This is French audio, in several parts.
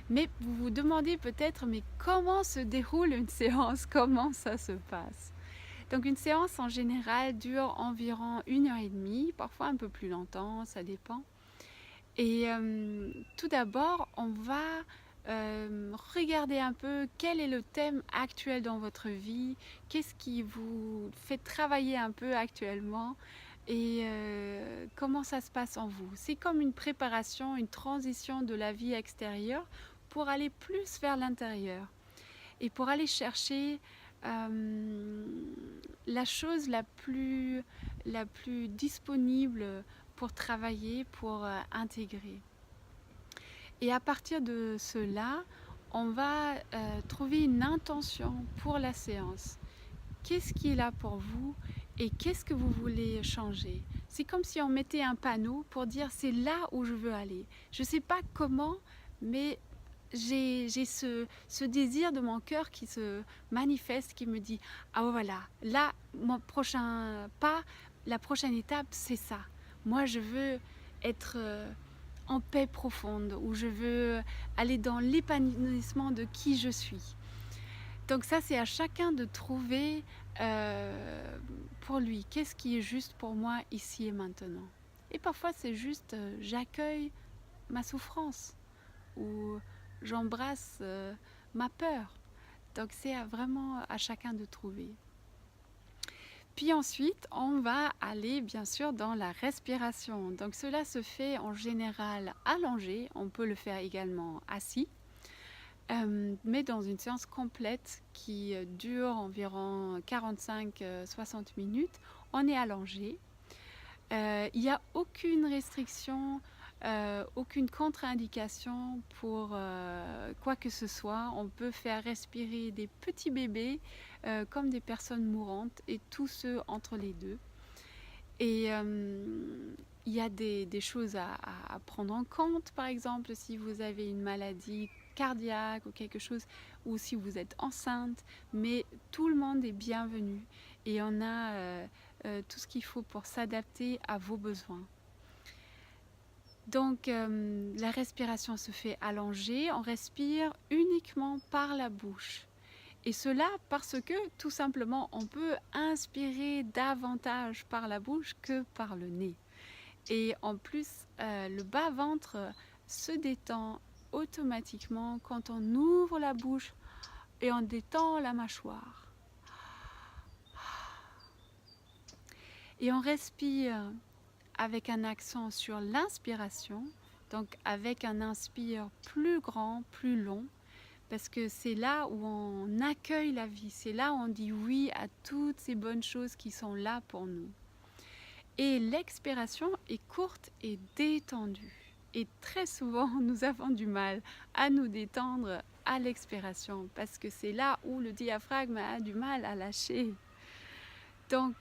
Mais vous vous demandez peut-être, mais comment se déroule une séance? Comment ça se passe? Donc une séance en général dure environ 1 heure et demie, parfois un peu plus longtemps, ça dépend. Et tout d'abord, on va regarder un peu quel est le thème actuel dans votre vie, qu'est-ce qui vous fait travailler un peu actuellement et comment ça se passe en vous. C'est comme une préparation, une transition de la vie extérieure pour aller plus vers l'intérieur et pour aller chercher la chose la plus disponible pour travailler, pour intégrer. Et à partir de cela, on va trouver une intention pour la séance. Qu'est-ce qui est là pour vous et qu'est-ce que vous voulez changer? C'est comme si on mettait un panneau pour dire c'est là où je veux aller. Je ne sais pas comment, mais j'ai ce désir de mon cœur qui se manifeste, qui me dit ah voilà, là, mon prochain pas, la prochaine étape, c'est ça. Moi, je veux être en paix profonde, où je veux aller dans l'épanouissement de qui je suis. Donc ça, c'est à chacun de trouver pour lui, qu'est-ce qui est juste pour moi ici et maintenant. Et parfois, c'est juste, j'accueille ma souffrance ou j'embrasse ma peur. Donc c'est vraiment à chacun de trouver. Puis ensuite, on va aller bien sûr dans la respiration. Donc cela se fait en général allongé, on peut le faire également assis. Mais dans une séance complète qui dure environ 45-60 minutes, on est allongé. Il n'y a aucune restriction, aucune contre-indication pour quoi que ce soit. On peut faire respirer des petits bébés comme des personnes mourantes et tous ceux entre les deux. Et il y a des choses à prendre en compte, par exemple, si vous avez une maladie cardiaque ou quelque chose, ou si vous êtes enceinte, mais tout le monde est bienvenu et on a tout ce qu'il faut pour s'adapter à vos besoins. Donc la respiration se fait allongée, on respire uniquement par la bouche. Et cela parce que tout simplement on peut inspirer davantage par la bouche que par le nez. Et en plus, le bas-ventre se détend automatiquement quand on ouvre la bouche et on détend la mâchoire. Et on respire avec un accent sur l'inspiration, donc avec un inspire plus grand, plus long, parce que c'est là où on accueille la vie, c'est là où on dit oui à toutes ces bonnes choses qui sont là pour nous. Et l'expiration est courte et détendue. Et très souvent, nous avons du mal à nous détendre à l'expiration parce que c'est là où le diaphragme a du mal à lâcher. Donc,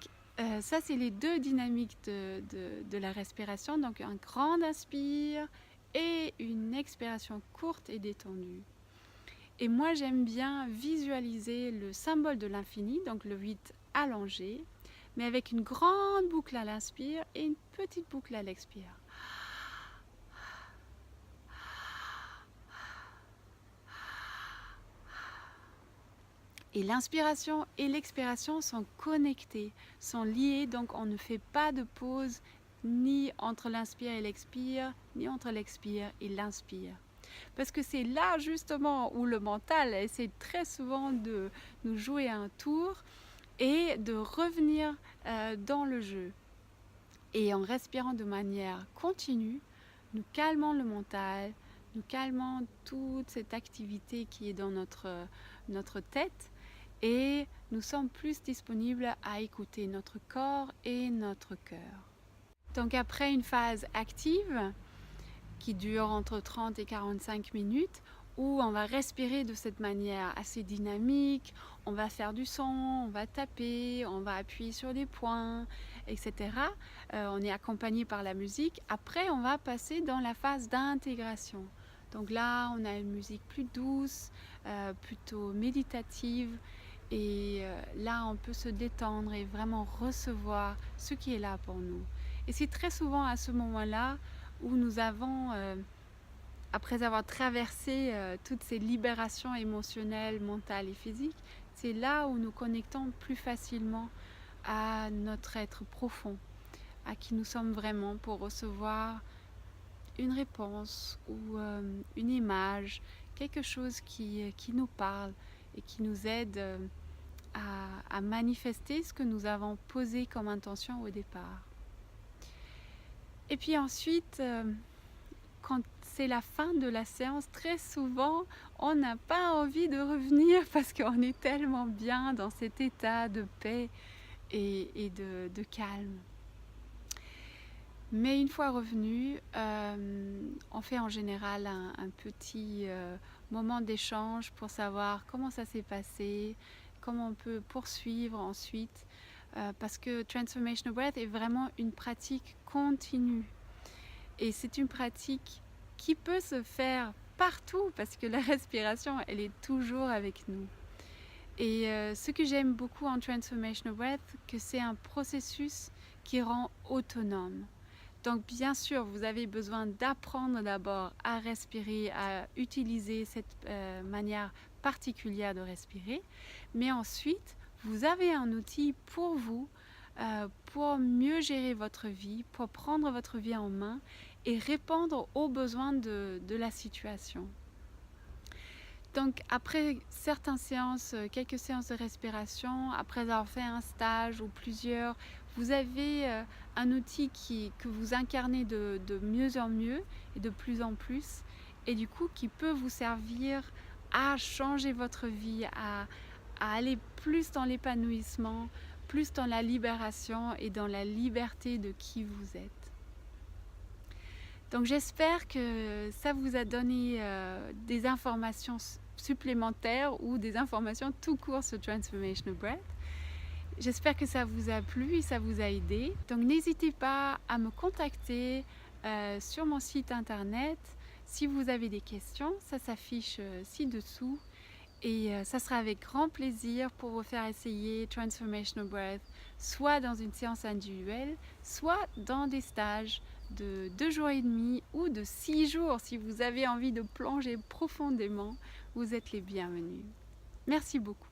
ça, c'est les deux dynamiques de la respiration. Donc, un grand inspire et une expiration courte et détendue. Et moi, j'aime bien visualiser le symbole de l'infini, donc le 8 allongé, mais avec une grande boucle à l'inspire et une petite boucle à l'expire. Et l'inspiration et l'expiration sont connectées, sont liées, donc on ne fait pas de pause ni entre l'inspire et l'expire, ni entre l'expire et l'inspire. Parce que c'est là justement où le mental essaie très souvent de nous jouer un tour et de revenir dans le jeu. Et en respirant de manière continue, nous calmons le mental, nous calmons toute cette activité qui est dans notre tête et nous sommes plus disponibles à écouter notre corps et notre cœur. Donc après une phase active qui dure entre 30 et 45 minutes, où on va respirer de cette manière assez dynamique, on va faire du son, on va taper, on va appuyer sur des points, etc. On est accompagné par la musique. Après, on va passer dans la phase d'intégration. Donc là, on a une musique plus douce, plutôt méditative. Et là, on peut se détendre et vraiment recevoir ce qui est là pour nous. Et c'est très souvent à ce moment-là où nous avons après avoir traversé toutes ces libérations émotionnelles, mentales et physiques, c'est là où nous connectons plus facilement à notre être profond, à qui nous sommes vraiment, pour recevoir une réponse ou une image, quelque chose qui nous parle et qui nous aide à manifester ce que nous avons posé comme intention au départ. Et puis ensuite, quand c'est la fin de la séance, très souvent, on n'a pas envie de revenir parce qu'on est tellement bien dans cet état de paix et de calme. Mais une fois revenu, on fait en général un petit moment d'échange pour savoir comment ça s'est passé, comment on peut poursuivre ensuite, parce que Transformational Breath est vraiment une pratique continue. Et c'est une pratique qui peut se faire partout parce que la respiration, elle est toujours avec nous. Et ce que j'aime beaucoup en Transformational Breath, que c'est un processus qui rend autonome. Donc bien sûr, vous avez besoin d'apprendre d'abord à respirer, à utiliser cette manière particulière de respirer. Mais ensuite, vous avez un outil pour vous, pour mieux gérer votre vie, pour prendre votre vie en main et répondre aux besoins de la situation. Donc après certaines séances, quelques séances de respiration, après avoir fait un stage ou plusieurs, vous avez un outil que vous incarnez de mieux en mieux et de plus en plus, et du coup qui peut vous servir à changer votre vie, à aller plus dans l'épanouissement, plus dans la libération et dans la liberté de qui vous êtes. Donc j'espère que ça vous a donné des informations supplémentaires ou des informations tout court sur Transformational Breath. J'espère que ça vous a plu et ça vous a aidé. Donc n'hésitez pas à me contacter sur mon site internet si vous avez des questions. Ça s'affiche ci-dessous. Et ça sera avec grand plaisir pour vous faire essayer Transformational Breath, soit dans une séance individuelle, soit dans des stages de 2 jours et demi ou de 6 jours. Si vous avez envie de plonger profondément, vous êtes les bienvenus. Merci beaucoup.